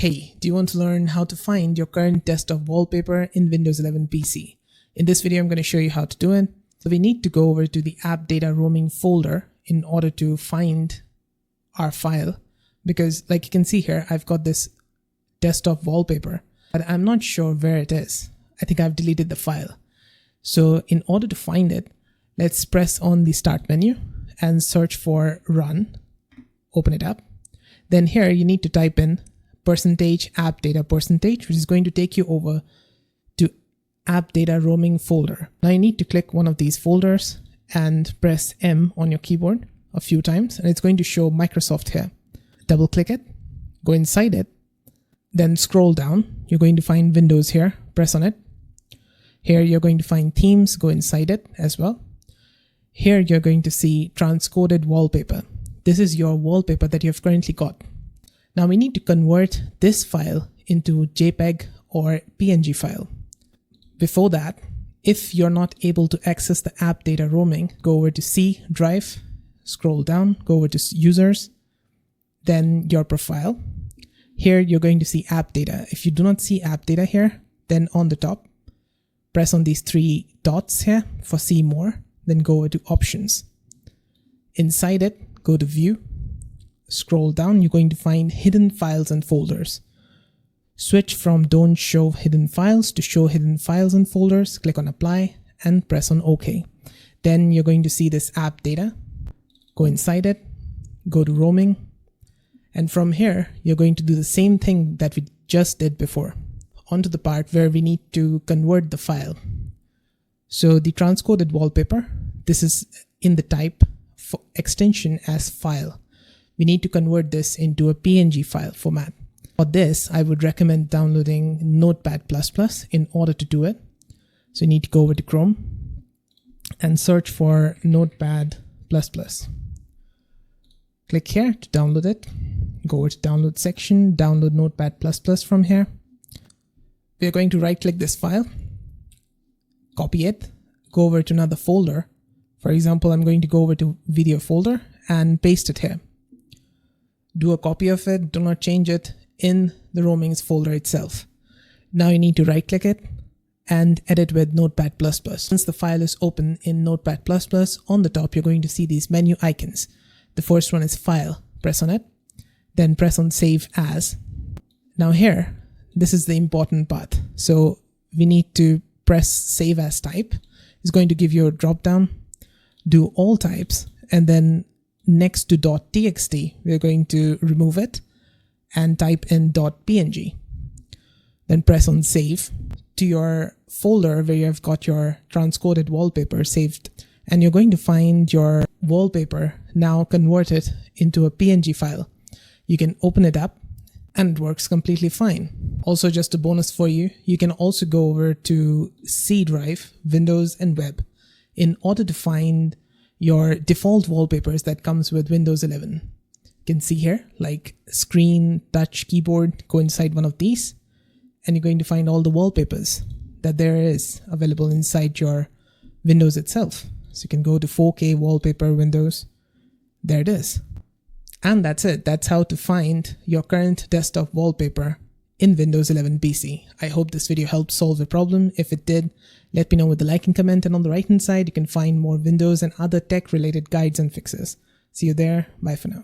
Hey, do you want to learn how to find your current desktop wallpaper in Windows 11 PC? In this video, I'm going to show you how to do it. So we need to go over to the app data roaming folder in order to find our file, because like you can see here, I've got this desktop wallpaper, but I'm not sure where it is. I think I've deleted the file. So in order to find it, let's press on the start menu and search for run, open it up. Then here you need to type in %app data %, which is going to take you over to app data roaming folder. Now you need to click one of these folders and press M on your keyboard a few times, and it's going to show Microsoft here. Double click it, go inside it, then scroll down. You're going to find Windows here, press on it. Here you're going to find themes, go inside it as well. Here you're going to see transcoded wallpaper. This is your wallpaper that you've currently got. Now we need to convert this file into JPEG or PNG file. Before that, if you're not able to access the app data roaming, go over to C drive, scroll down, go over to users, then your profile. Here you're going to see app data. If you do not see app data here, then on the top, press on these three dots here for see more, then go over to options. Inside it, go to view. Scroll down, you're going to find hidden files and folders. Switch from don't show hidden files to show hidden files and folders. Click on apply and press on OK. Then you're going to see this app data. Go inside it, go to roaming. And from here, you're going to do the same thing that we just did before. Onto the part where we need to convert the file. So the transcoded wallpaper, this is in the type for extension as file. We need to convert this into a PNG file format. For this, I would recommend downloading Notepad++ in order to do it. So you need to go over to Chrome and search for Notepad++. Click here to download it. Go over to download section, download Notepad++ from here. We are going to right click this file, copy it, go over to another folder. For example, I'm going to go over to video folder and paste it here. Do a copy of it, do not change it in the roamings folder itself. Now you need to right click it and edit with Notepad++. Once the file is open in Notepad++, on the top you're going to see these menu icons. The first one is file, press on it, then press on save as. Now here, this is the important part. So we need to press save as type. It's going to give you a drop down, do all types, and then next to .txt, we're going to remove it and type in .png. Then press on save to your folder where you have got your transcoded wallpaper saved. And you're going to find your wallpaper now converted into a PNG file. You can open it up and it works completely fine. Also, just a bonus for you, you can also go over to C drive, Windows and Web in order to find your default wallpapers that comes with Windows 11. You can see here, like screen, touch, keyboard, go inside one of these, and you're going to find all the wallpapers that there is available inside your Windows itself. So you can go to 4K wallpaper Windows. There it is. And that's it. That's how to find your current desktop wallpaper in Windows 11 PC. I hope this video helped solve the problem. If it did, let me know with a like and comment, and on the right hand side you can find more Windows and other tech related guides and fixes. See you there. Bye for now.